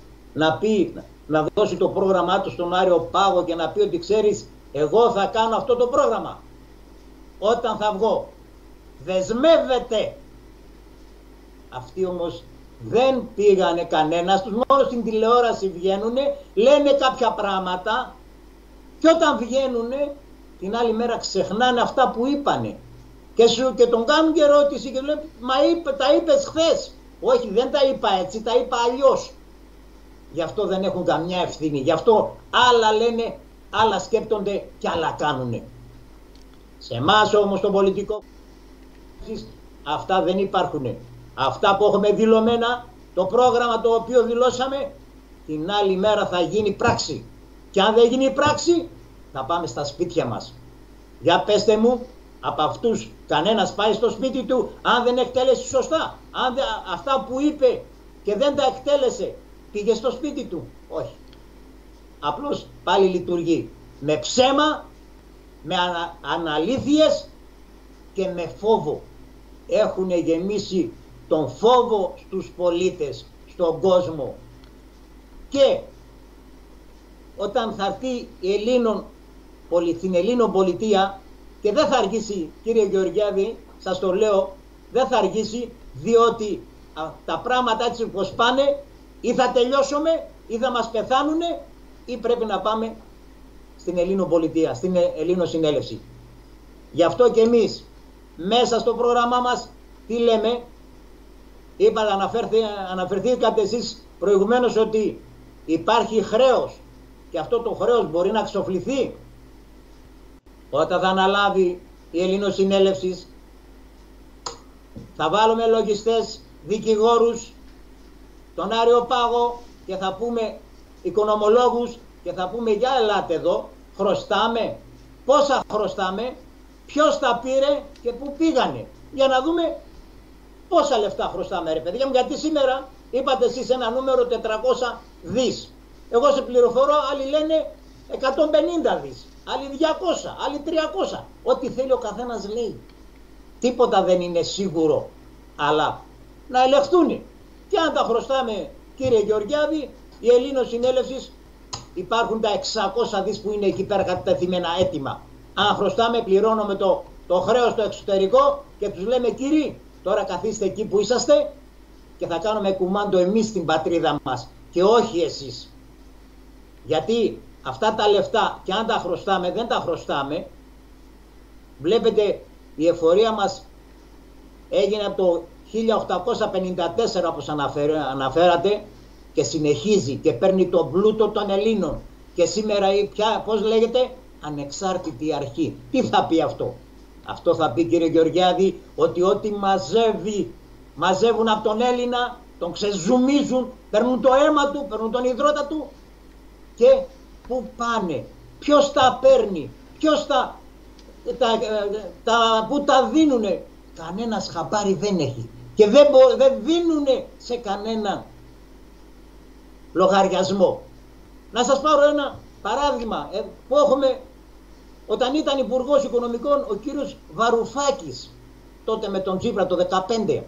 να δώσει το πρόγραμμά του στον Άριο Πάγο και να πει ότι ξέρεις, εγώ θα κάνω αυτό το πρόγραμμα όταν θα βγω? Δεσμεύεται. Αυτοί όμως δεν πήγανε κανένας τους, μόνο στην τηλεόραση βγαίνουνε, λένε κάποια πράγματα, και όταν βγαίνουνε την άλλη μέρα ξεχνάνε αυτά που είπανε. Και τον κάνουν και ερώτηση και λέει, μα τα είπες χθες? Όχι, δεν τα είπα έτσι, τα είπα αλλιώς. Γι' αυτό δεν έχουν καμιά ευθύνη. Γι' αυτό άλλα λένε, άλλα σκέπτονται και άλλα κάνουνε. Σε εμάς όμως το πολιτικό αυτά δεν υπάρχουν. Αυτά που έχουμε δηλωμένα, το πρόγραμμα το οποίο δηλώσαμε, την άλλη μέρα θα γίνει πράξη. Και αν δεν γίνει πράξη, θα πάμε στα σπίτια μας. Για πέστε μου, από αυτούς κανένας πάει στο σπίτι του αν δεν εκτέλεσε σωστά? Αν αυτά που είπε και δεν τα εκτέλεσε, πήγε στο σπίτι του? Όχι. Απλώς πάλι λειτουργεί με ψέμα, με αναλήθειες και με φόβο. Έχουν γεμίσει τον φόβο στους πολίτες, στον κόσμο. Και όταν θα έρθει στην Ελλήνων πολιτεία, και δεν θα αργήσει, κύριε Γεωργιάδη, σας το λέω, δεν θα αργήσει, διότι τα πράγματα έτσι πως πάνε, ή θα τελειώσουμε, ή θα μας πεθάνουνε, ή πρέπει να πάμε στην Ελλήνων πολιτεία, στην Ελλήνων Συνέλευση. Γι' αυτό και εμείς μέσα στο πρόγραμμά μας τι λέμε? Αναφερθήκατε εσείς προηγουμένως ότι υπάρχει χρέος και αυτό το χρέος μπορεί να εξοφληθεί όταν θα αναλάβει η Ελληνοσυνέλευσης, θα βάλουμε λογιστές, δικηγόρους, τον Άριο Πάγο και θα πούμε οικονομολόγους και θα πούμε για ελάτε εδώ, χρωστάμε, πόσα χρωστάμε, ποιος τα πήρε και πού πήγανε, για να δούμε πόσα λεφτά χρωστάμε ρε παιδιά μου, γιατί σήμερα είπατε εσείς ένα νούμερο 400 δις. Εγώ σε πληροφορώ, άλλοι λένε 150 δις, άλλοι 200, άλλοι 300. Ό,τι θέλει ο καθένας λέει. Τίποτα δεν είναι σίγουρο, αλλά να ελεγχθούν. Και αν τα χρωστάμε, κύριε Γεωργιάδη, η Ελληνοσυνέλευσης, υπάρχουν τα 600 δις που είναι εκεί πέρα κατατεθειμένα έτοιμα. Αν χρωστάμε, πληρώνουμε το χρέος στο εξωτερικό και τους λέμε κύριοι, τώρα καθίστε εκεί που είσαστε και θα κάνουμε κουμάντο εμείς στην πατρίδα μας και όχι εσείς. Γιατί αυτά τα λεφτά, και αν τα χρωστάμε, δεν τα χρωστάμε, βλέπετε η εφορία μας έγινε από το 1854 όπως αναφέρατε και συνεχίζει και παίρνει τον πλούτο των Ελλήνων και σήμερα πια, πώς λέγεται, ανεξάρτητη αρχή. Τι θα πει αυτό? Αυτό θα πει, κύριε Γεωργιάδη, ότι ό,τι μαζεύουν από τον Έλληνα, τον ξεζουμίζουν, παίρνουν το αίμα του, παίρνουν τον υδρότα του και πού πάνε, ποιος τα παίρνει, ποιος πού τα δίνουνε, κανένας χαμπάρι δεν έχει και δεν δίνουνε σε κανέναν λογαριασμό. Να σας πάρω ένα παράδειγμα που έχουμε. Όταν ήταν Υπουργός Οικονομικών ο κύριος Βαρουφάκης, τότε με τον Τσίπρα το 2015,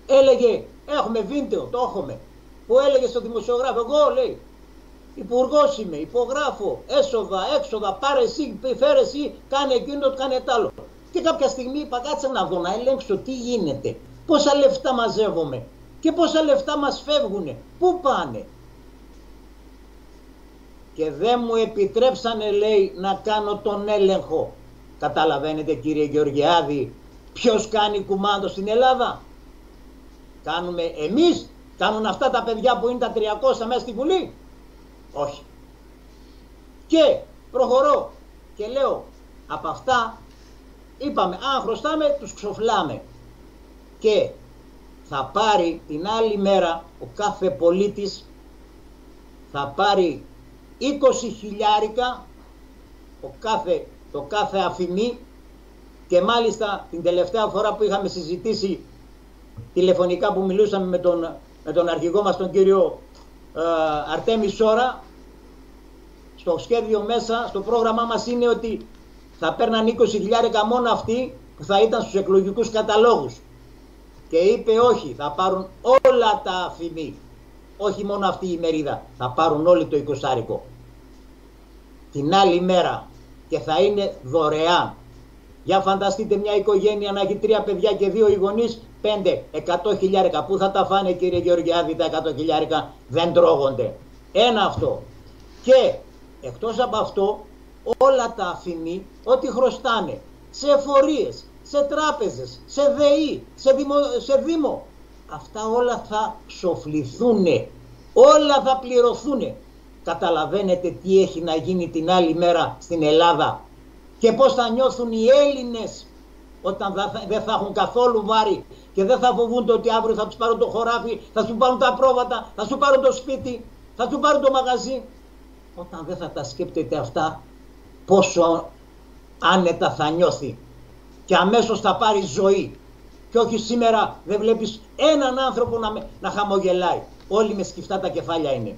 έλεγε, έχουμε βίντεο, το έχουμε, που έλεγε στο δημοσιογράφο, εγώ λέει, υπουργός είμαι, υπογράφω έσοδα, έξοδα, πάρε εσύ, φέρε εσύ, κάνε εκείνο, κάνε τ' άλλο. Και κάποια στιγμή είπα, κάτσε να δω, να ελέγξω τι γίνεται, πόσα λεφτά μαζεύομαι και πόσα λεφτά μας φεύγουνε, πού πάνε. Και δεν μου επιτρέψανε, λέει, να κάνω τον έλεγχο. Καταλαβαίνετε, κύριε Γεωργιάδη, ποιος κάνει κουμάντο στην Ελλάδα? Κάνουμε εμείς? Κάνουν αυτά τα παιδιά που είναι τα 300 μέσα στη Βουλή? Όχι. Και προχωρώ και λέω, από αυτά είπαμε, αν χρωστάμε τους ξοφλάμε. Και θα πάρει την άλλη μέρα ο κάθε πολίτης, θα πάρει 20 χιλιάρικα το κάθε αφημί, και μάλιστα την τελευταία φορά που είχαμε συζητήσει τηλεφωνικά, που μιλούσαμε με τον αρχηγό μας τον κύριο Αρτέμι Σόρα, στο σχέδιο μέσα, στο πρόγραμμά μας είναι ότι θα παίρναν 20 χιλιάρικα μόνο αυτοί που θα ήταν στους εκλογικούς καταλόγους. Και είπε όχι, θα πάρουν όλα τα αφημί. Όχι μόνο αυτή η μερίδα, θα πάρουν όλοι το 20άρικο. Την άλλη μέρα, και θα είναι δωρεάν. Για φανταστείτε μια οικογένεια να έχει 3 παιδιά και 2 οι γονείς, 5, 100 χιλιάρικα. Πού θα τα φάνε, κύριε Γεωργιάδη, τα 100 χιλιάρικα? Δεν τρώγονται. Ένα αυτό. Και εκτός από αυτό, όλα τα αφημί, ό,τι χρωστάνε, σε εφορίες, σε τράπεζες, σε ΔΕΗ, σε Δήμο, αυτά όλα θα ξοφληθούνε, όλα θα πληρωθούνε. Καταλαβαίνετε τι έχει να γίνει την άλλη μέρα στην Ελλάδα και πώς θα νιώθουν οι Έλληνες όταν δεν θα έχουν καθόλου βάρη και δεν θα φοβούνται ότι αύριο θα τους πάρουν το χωράφι, θα σου πάρουν τα πρόβατα, θα σου πάρουν το σπίτι, θα σου πάρουν το μαγαζί. Όταν δεν θα τα σκέπτεται αυτά, πόσο άνετα θα νιώθει και αμέσως θα πάρει ζωή. Και όχι σήμερα δεν βλέπεις έναν άνθρωπο να χαμογελάει. Όλοι με σκυφτά τα κεφάλια είναι.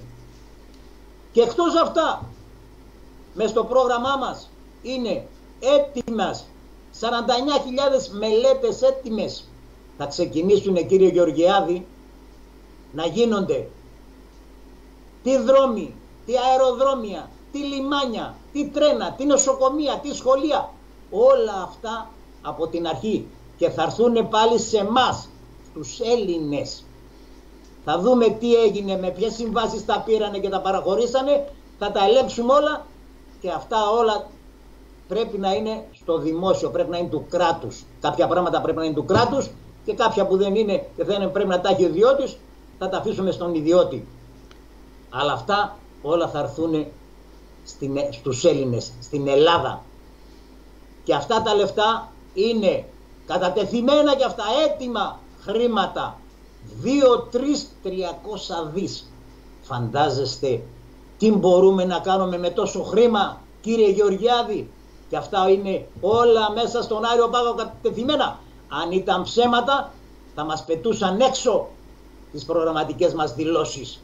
Και εκτός αυτά, μες στο πρόγραμμά μας είναι έτοιμες 49.000 μελέτες έτοιμες. Θα ξεκινήσουν, κύριε Γεωργιάδη, να γίνονται τι δρόμοι, τι αεροδρόμια, τι λιμάνια, τι τρένα, τι νοσοκομεία, τι σχολεία. Όλα αυτά από την αρχή. Και θα έρθουν πάλι σε εμάς, τους Έλληνες. Θα δούμε τι έγινε, με ποιες συμβάσεις τα πήρανε και τα παραχωρήσανε. Θα τα ελέγξουμε όλα και αυτά όλα πρέπει να είναι στο δημόσιο, πρέπει να είναι του κράτους. Κάποια πράγματα πρέπει να είναι του κράτους και κάποια που δεν είναι και δεν πρέπει να τα έχει ο ιδιώτης, θα τα αφήσουμε στον ιδιώτη. Αλλά αυτά όλα θα έρθουν στους Έλληνες, στην Ελλάδα. Και αυτά τα λεφτά είναι κατατεθειμένα και αυτά έτοιμα χρήματα. 2-3-300 δις. Φαντάζεστε τι μπορούμε να κάνουμε με τόσο χρήμα, κύριε Γεωργιάδη? Και αυτά είναι όλα μέσα στον Άριο Πάγο κατατεθειμένα. Αν ήταν ψέματα θα μας πετούσαν έξω τις προγραμματικές μας δηλώσεις.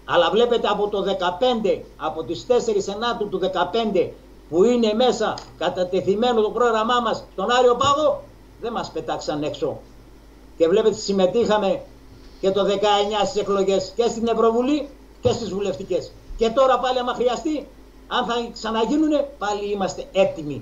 Αλλά βλέπετε από το 15, από τις 4 Ενάτου του 15 που είναι μέσα κατατεθειμένο το πρόγραμμά μας στον Άριο Πάγο, δεν μας πετάξαν έξω. Και βλέπετε συμμετείχαμε και το 19 στις εκλογές και στην Ευρωβουλή και στις βουλευτικές. Και τώρα πάλι άμα χρειαστεί, αν θα ξαναγίνουνε, πάλι είμαστε έτοιμοι.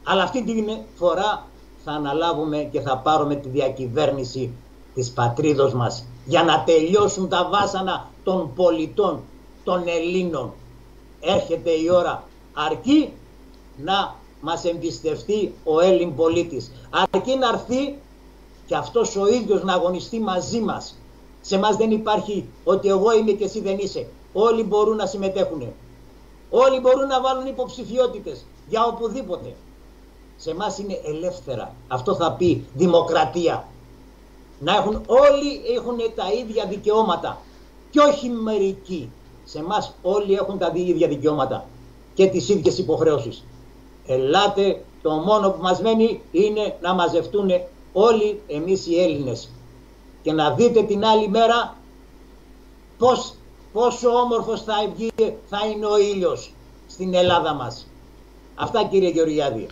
Αλλά αυτή τη φορά θα αναλάβουμε και θα πάρουμε τη διακυβέρνηση της πατρίδος μας για να τελειώσουν τα βάσανα των πολιτών, των Ελλήνων. Έρχεται η ώρα, αρκεί να μας εμπιστευτεί ο Έλλην πολίτης. Αρκεί να έρθει και αυτός ο ίδιος να αγωνιστεί μαζί μας. Σε μας δεν υπάρχει ότι εγώ είμαι και εσύ δεν είσαι. Όλοι μπορούν να συμμετέχουν. Όλοι μπορούν να βάλουν υποψηφιότητες για οπουδήποτε. Σε μας είναι ελεύθερα. Αυτό θα πει δημοκρατία. Να έχουν όλοι έχουν τα ίδια δικαιώματα. Και όχι μερικοί. Σε μας όλοι έχουν τα ίδια δικαιώματα και τις ίδιες υποχρεώσεις. Ελάτε, το μόνο που μας μένει είναι να μαζευτούν όλοι εμείς οι Έλληνες. Και να δείτε την άλλη μέρα πόσο όμορφος θα είναι ο ήλιος στην Ελλάδα μας. Αυτά, κύριε Γεωργιάδη.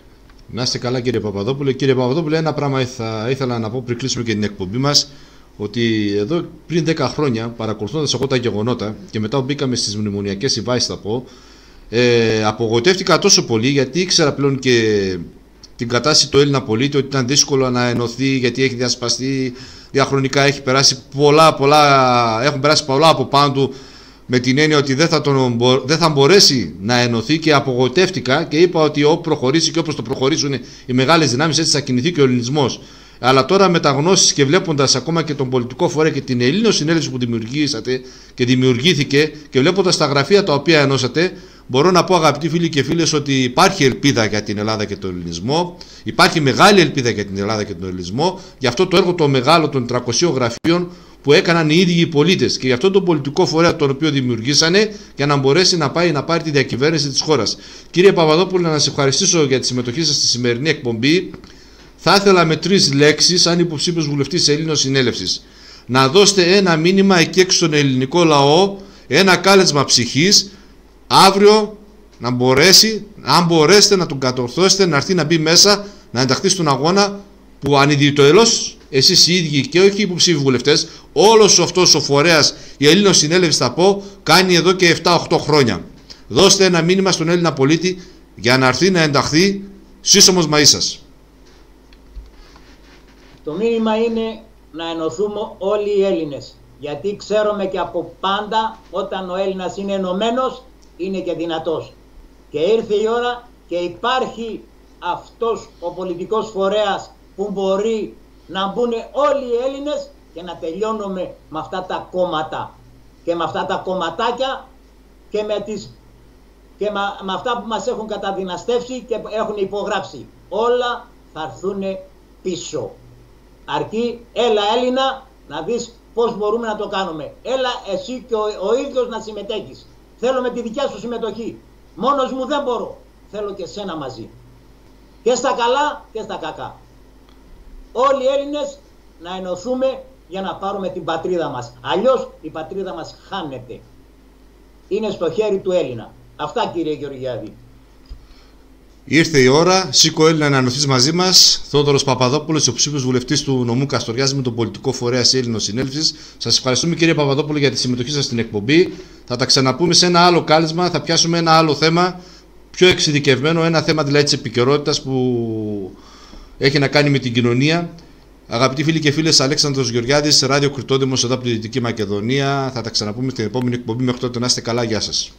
Να είστε καλά, κύριε Παπαδόπουλε. Κύριε Παπαδόπουλε, ένα πράγμα θα ήθελα να πω πριν κλείσουμε και την εκπομπή μας, ότι εδώ πριν 10 χρόνια, παρακολουθώντας εγώ τα γεγονότα και μετά που μπήκαμε στις μνημονιακές συμβάσεις, θα πω, απογοητεύτηκα τόσο πολύ, γιατί ήξερα πλέον και την κατάσταση του Έλληνα πολίτη, ότι ήταν δύσκολο να ενωθεί, γιατί έχει διασπαστεί διαχρονικά, έχουν περάσει πολλά από πάνω του, με την έννοια ότι δεν θα μπορέσει να ενωθεί, και απογοητεύτηκα και είπα ότι όπου προχωρήσει και όπως το προχωρήσουν οι μεγάλες δυνάμεις, έτσι θα κινηθεί και ο ελληνισμός. Αλλά τώρα με τα γνώσεις και βλέποντας ακόμα και τον πολιτικό φορέα και την Ελληνοσυνέλευση που δημιουργήσατε και δημιουργήθηκε, και βλέποντας τα γραφεία τα οποία ενώσατε, μπορώ να πω, αγαπητοί φίλοι και φίλες, ότι υπάρχει ελπίδα για την Ελλάδα και τον ελληνισμό. Υπάρχει μεγάλη ελπίδα για την Ελλάδα και τον ελληνισμό. Γι' αυτό το έργο το μεγάλο των 300 γραφείων που έκαναν οι ίδιοι οι πολίτες, και γι' αυτό τον πολιτικό φορέα τον οποίο δημιουργήσανε, για να μπορέσει να πάει να πάρει τη διακυβέρνηση της χώρας. Κύριε Παπαδόπουλε, να σας ευχαριστήσω για τη συμμετοχή σας στη σημερινή εκπομπή. Θα ήθελα με 3 λέξεις, σαν υποψήφιος βουλευτής της Ελληνοσυνέλευσης, να δώσετε ένα μήνυμα εκεί έξω στον ελληνικό λαό, ένα κάλεσμα ψυχής, αύριο να μπορέσει, αν μπορέσετε να τον κατορθώσετε, να έρθει να μπει μέσα, να ενταχθεί στον αγώνα που ανιδιοτελώς εσείς οι ίδιοι και όχι οι υποψήφιοι βουλευτές, όλος αυτός ο φορέας, η Ελληνοσυνέλευση θα πω, κάνει εδώ και 7-8 χρόνια. Δώστε ένα μήνυμα στον Έλληνα πολίτη για να έρθει να ενταχθεί σύσσωμος μαζί σας. Το μήνυμα είναι να ενωθούμε όλοι οι Έλληνες. Γιατί ξέρουμε και από πάντα, όταν ο Έλληνας είναι ενωμένος, είναι και δυνατός. Και ήρθε η ώρα και υπάρχει αυτός ο πολιτικός φορέας που μπορεί να μπουν όλοι οι Έλληνες και να τελειώνουμε με αυτά τα κόμματα και με αυτά τα κομματάκια και με αυτά που μας έχουν καταδυναστεύσει και έχουν υπογράψει. Όλα θα έρθουν πίσω. Αρκεί, έλα Έλληνα, να δεις πώς μπορούμε να το κάνουμε. Έλα εσύ και ο ίδιος να συμμετέχεις. Θέλω με τη δικιά σου συμμετοχή. Μόνος μου δεν μπορώ. Θέλω και σένα μαζί. Και στα καλά και στα κακά. Όλοι οι Έλληνες να ενωθούμε για να πάρουμε την πατρίδα μας. Αλλιώς η πατρίδα μας χάνεται. Είναι στο χέρι του Έλληνα. Αυτά, κύριε Γεωργιάδη. Ήρθε η ώρα. Σήκω Έλληνα να ενωθείς μαζί μας. Θόδωρος Παπαδόπουλος, υποψήφιος βουλευτής του νομού Καστοριάς με τον πολιτικό φορέα της Ελληνοσυνέλευσης. Σας ευχαριστούμε, κύριε Παπαδόπουλο, για τη συμμετοχή σας στην εκπομπή. Θα τα ξαναπούμε σε ένα άλλο κάλεσμα. Θα πιάσουμε ένα άλλο θέμα πιο εξειδικευμένο. Ένα θέμα δηλαδή της επικαιρότητας που έχει να κάνει με την κοινωνία. Αγαπητοί φίλοι και φίλες, Αλέξανδρος Γεωργιάδης, Ράδιο Κρητόδημος εδώ από τη Δυτική Μακεδονία. Θα τα ξαναπούμε στην επόμενη εκπομπή. Μέχρι τότε να είστε καλά. Γεια σας.